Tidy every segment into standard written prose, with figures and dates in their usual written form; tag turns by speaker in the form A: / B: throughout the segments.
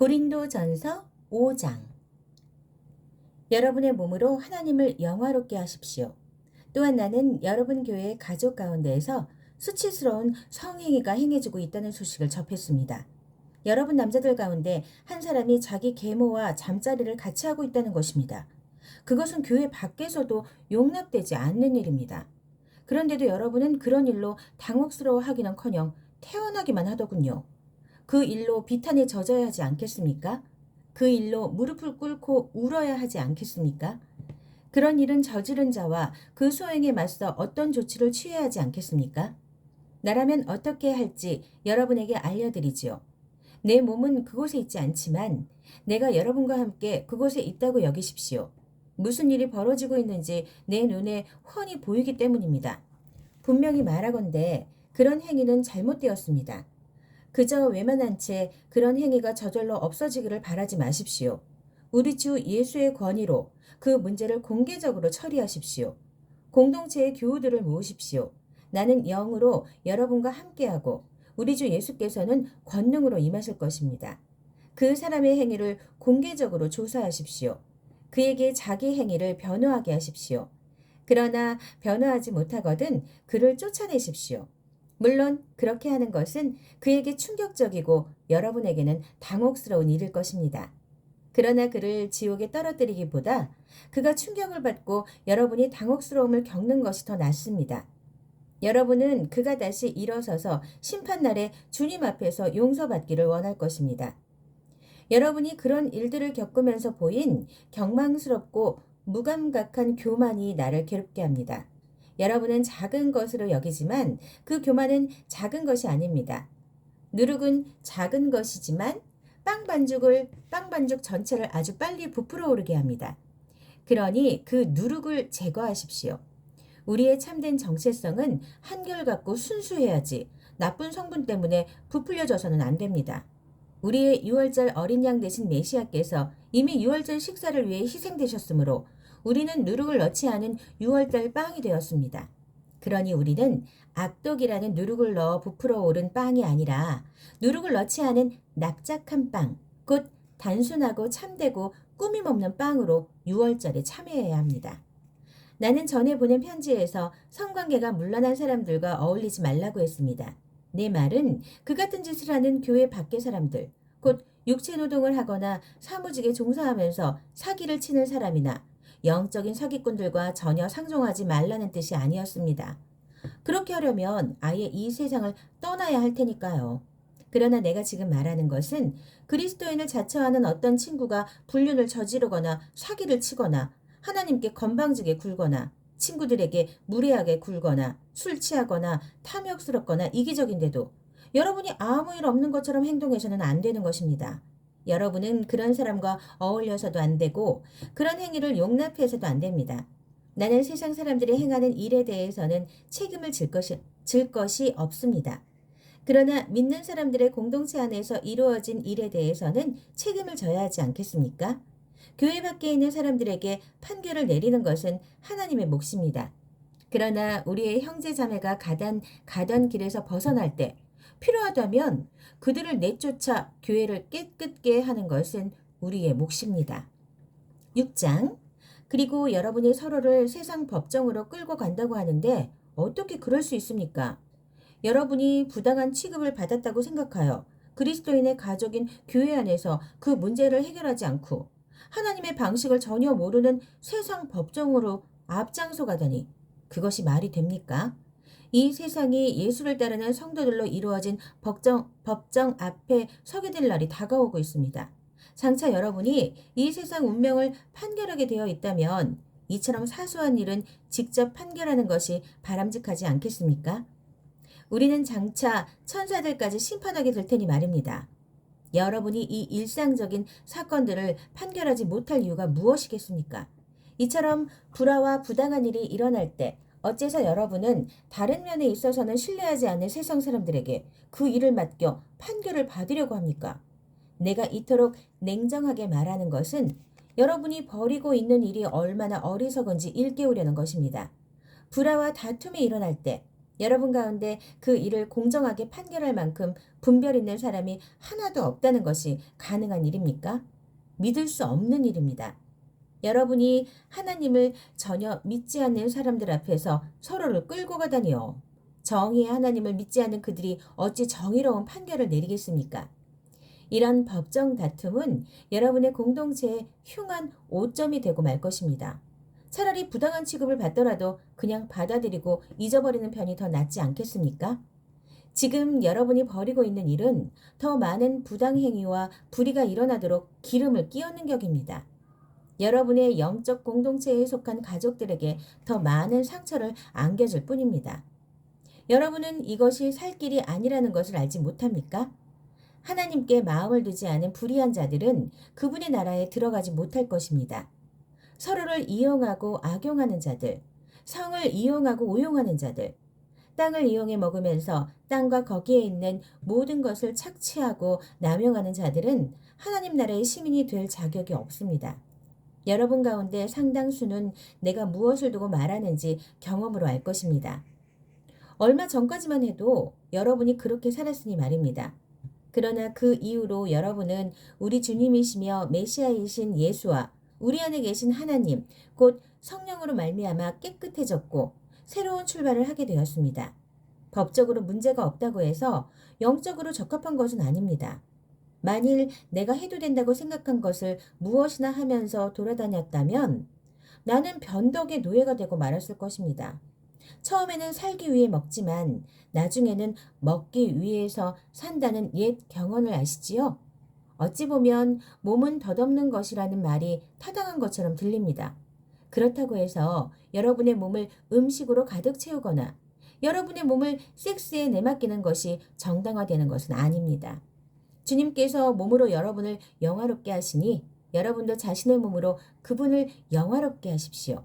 A: 고린도전서 5장. 여러분의 몸으로 하나님을 영화롭게 하십시오. 또한 나는 여러분 교회의 가족 가운데에서 수치스러운 성행위가 행해지고 있다는 소식을 접했습니다. 여러분 남자들 가운데 한 사람이 자기 계모와 잠자리를 같이 하고 있다는 것입니다. 그것은 교회 밖에서도 용납되지 않는 일입니다. 그런데도 여러분은 그런 일로 당혹스러워하기는커녕 태어나기만 하더군요. 그 일로 비탄에 젖어야 하지 않겠습니까? 그 일로 무릎을 꿇고 울어야 하지 않겠습니까? 그런 일은 저지른 자와 그 소행에 맞서 어떤 조치를 취해야 하지 않겠습니까? 나라면 어떻게 할지 여러분에게 알려드리지요. 내 몸은 그곳에 있지 않지만 내가 여러분과 함께 그곳에 있다고 여기십시오. 무슨 일이 벌어지고 있는지 내 눈에 훤히 보이기 때문입니다. 분명히 말하건대 그런 행위는 잘못되었습니다. 그저 외면한 채 그런 행위가 저절로 없어지기를 바라지 마십시오. 우리 주 예수의 권위로 그 문제를 공개적으로 처리하십시오. 공동체의 교우들을 모으십시오. 나는 영으로 여러분과 함께하고 우리 주 예수께서는 권능으로 임하실 것입니다. 그 사람의 행위를 공개적으로 조사하십시오. 그에게 자기 행위를 변호하게 하십시오. 그러나 변호하지 못하거든 그를 쫓아내십시오. 물론 그렇게 하는 것은 그에게 충격적이고 여러분에게는 당혹스러운 일일 것입니다. 그러나 그를 지옥에 떨어뜨리기보다 그가 충격을 받고 여러분이 당혹스러움을 겪는 것이 더 낫습니다. 여러분은 그가 다시 일어서서 심판날에 주님 앞에서 용서받기를 원할 것입니다. 여러분이 그런 일들을 겪으면서 보인 경망스럽고 무감각한 교만이 나를 괴롭게 합니다. 여러분은 작은 것으로 여기지만 그 교만은 작은 것이 아닙니다. 누룩은 작은 것이지만 빵 반죽 전체를 아주 빨리 부풀어 오르게 합니다. 그러니 그 누룩을 제거하십시오. 우리의 참된 정체성은 한결같고 순수해야지 나쁜 성분 때문에 부풀려져서는 안 됩니다. 우리의 유월절 어린 양 되신 메시아께서 이미 유월절 식사를 위해 희생되셨으므로 우리는 누룩을 넣지 않은 유월절 빵이 되었습니다. 그러니 우리는 악독이라는 누룩을 넣어 부풀어 오른 빵이 아니라 누룩을 넣지 않은 납작한 빵, 곧 단순하고 참되고 꾸밈 없는 빵으로 유월절에 참여해야 합니다. 나는 전에 보낸 편지에서 성관계가 문란한 사람들과 어울리지 말라고 했습니다. 내 말은 그 같은 짓을 하는 교회 밖의 사람들, 곧 육체 노동을 하거나 사무직에 종사하면서 사기를 치는 사람이나 영적인 사기꾼들과 전혀 상종하지 말라는 뜻이 아니었습니다. 그렇게 하려면 아예 이 세상을 떠나야 할 테니까요. 그러나 내가 지금 말하는 것은 그리스도인을 자처하는 어떤 친구가 불륜을 저지르거나 사기를 치거나 하나님께 건방지게 굴거나 친구들에게 무례하게 굴거나 술 취하거나 탐욕스럽거나 이기적인데도 여러분이 아무 일 없는 것처럼 행동해서는 안 되는 것입니다. 여러분은 그런 사람과 어울려서도 안 되고 그런 행위를 용납해서도 안 됩니다. 나는 세상 사람들이 행하는 일에 대해서는 책임을 질 것이 없습니다. 그러나 믿는 사람들의 공동체 안에서 이루어진 일에 대해서는 책임을 져야 하지 않겠습니까? 교회 밖에 있는 사람들에게 판결을 내리는 것은 하나님의 몫입니다. 그러나 우리의 형제 자매가 가던 길에서 벗어날 때 필요하다면 그들을 내쫓아 교회를 깨끗게 하는 것은 우리의 몫입니다. 6장. 그리고 여러분이 서로를 세상 법정으로 끌고 간다고 하는데 어떻게 그럴 수 있습니까? 여러분이 부당한 취급을 받았다고 생각하여 그리스도인의 가족인 교회 안에서 그 문제를 해결하지 않고 하나님의 방식을 전혀 모르는 세상 법정으로 앞장서 가다니 그것이 말이 됩니까? 이 세상이 예수를 따르는 성도들로 이루어진 법정 앞에 서게 될 날이 다가오고 있습니다. 장차 여러분이 이 세상 운명을 판결하게 되어 있다면 이처럼 사소한 일은 직접 판결하는 것이 바람직하지 않겠습니까? 우리는 장차 천사들까지 심판하게 될 테니 말입니다. 여러분이 이 일상적인 사건들을 판결하지 못할 이유가 무엇이겠습니까? 이처럼 불화와 부당한 일이 일어날 때 어째서 여러분은 다른 면에 있어서는 신뢰하지 않는 세상 사람들에게 그 일을 맡겨 판결을 받으려고 합니까? 내가 이토록 냉정하게 말하는 것은 여러분이 벌이고 있는 일이 얼마나 어리석은지 일깨우려는 것입니다. 불화와 다툼이 일어날 때 여러분 가운데 그 일을 공정하게 판결할 만큼 분별 있는 사람이 하나도 없다는 것이 가능한 일입니까? 믿을 수 없는 일입니다. 여러분이 하나님을 전혀 믿지 않는 사람들 앞에서 서로를 끌고 가다니요. 정의의 하나님을 믿지 않는 그들이 어찌 정의로운 판결을 내리겠습니까? 이런 법정 다툼은 여러분의 공동체의 흉한 오점이 되고 말 것입니다. 차라리 부당한 취급을 받더라도 그냥 받아들이고 잊어버리는 편이 더 낫지 않겠습니까? 지금 여러분이 벌이고 있는 일은 더 많은 부당행위와 불의가 일어나도록 기름을 끼얹는 격입니다. 여러분의 영적 공동체에 속한 가족들에게 더 많은 상처를 안겨줄 뿐입니다. 여러분은 이것이 살 길이 아니라는 것을 알지 못합니까? 하나님께 마음을 두지 않은 불의한 자들은 그분의 나라에 들어가지 못할 것입니다. 서로를 이용하고 악용하는 자들, 성을 이용하고 오용하는 자들, 땅을 이용해 먹으면서 땅과 거기에 있는 모든 것을 착취하고 남용하는 자들은 하나님 나라의 시민이 될 자격이 없습니다. 여러분 가운데 상당수는 내가 무엇을 두고 말하는지 경험으로 알 것입니다. 얼마 전까지만 해도 여러분이 그렇게 살았으니 말입니다. 그러나 그 이후로 여러분은 우리 주님이시며 메시아이신 예수와 우리 안에 계신 하나님, 곧 성령으로 말미암아 깨끗해졌고 새로운 출발을 하게 되었습니다. 법적으로 문제가 없다고 해서 영적으로 적합한 것은 아닙니다. 만일 내가 해도 된다고 생각한 것을 무엇이나 하면서 돌아다녔다면 나는 변덕의 노예가 되고 말았을 것입니다. 처음에는 살기 위해 먹지만 나중에는 먹기 위해서 산다는 옛 경언을 아시지요? 어찌 보면 몸은 덧없는 것이라는 말이 타당한 것처럼 들립니다. 그렇다고 해서 여러분의 몸을 음식으로 가득 채우거나 여러분의 몸을 섹스에 내맡기는 것이 정당화되는 것은 아닙니다. 주님께서 몸으로 여러분을 영화롭게 하시니 여러분도 자신의 몸으로 그분을 영화롭게 하십시오.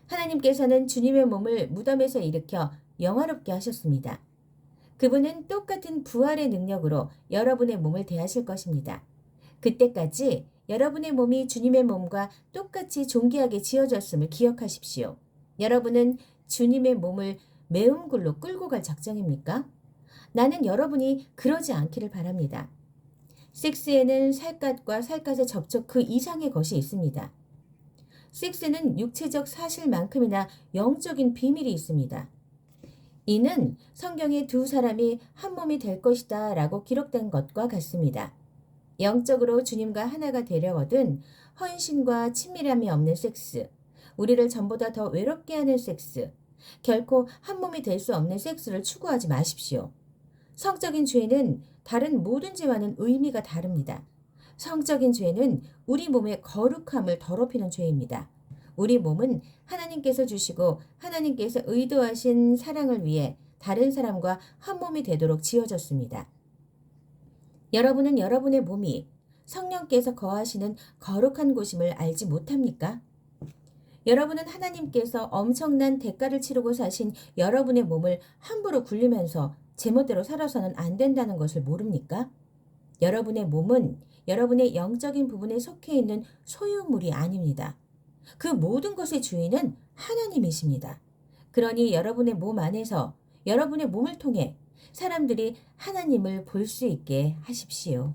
A: 하나님께서는 주님의 몸을 무덤에서 일으켜 영화롭게 하셨습니다. 그분은 똑같은 부활의 능력으로 여러분의 몸을 대하실 것입니다. 그때까지 여러분의 몸이 주님의 몸과 똑같이 존귀하게 지어졌음을 기억하십시오. 여러분은 주님의 몸을 매운 굴로 끌고 갈 작정입니까? 나는 여러분이 그러지 않기를 바랍니다. 섹스에는 살갗과 살갗의 접촉 그 이상의 것이 있습니다. 섹스는 육체적 사실만큼이나 영적인 비밀이 있습니다. 이는 성경에 두 사람이 한 몸이 될 것이다 라고 기록된 것과 같습니다. 영적으로 주님과 하나가 되려거든 헌신과 친밀함이 없는 섹스, 우리를 전보다 더 외롭게 하는 섹스, 결코 한 몸이 될 수 없는 섹스를 추구하지 마십시오. 성적인 죄는 다른 모든 죄와는 의미가 다릅니다. 성적인 죄는 우리 몸의 거룩함을 더럽히는 죄입니다. 우리 몸은 하나님께서 주시고 하나님께서 의도하신 사랑을 위해 다른 사람과 한 몸이 되도록 지어졌습니다. 여러분은 여러분의 몸이 성령께서 거하시는 거룩한 곳임을 알지 못합니까? 여러분은 하나님께서 엄청난 대가를 치르고 사신 여러분의 몸을 함부로 굴리면서 제멋대로 살아서는 안 된다는 것을 모릅니까? 여러분의 몸은 여러분의 영적인 부분에 속해 있는 소유물이 아닙니다. 그 모든 것의 주인은 하나님이십니다. 그러니 여러분의 몸 안에서 여러분의 몸을 통해 사람들이 하나님을 볼 수 있게 하십시오.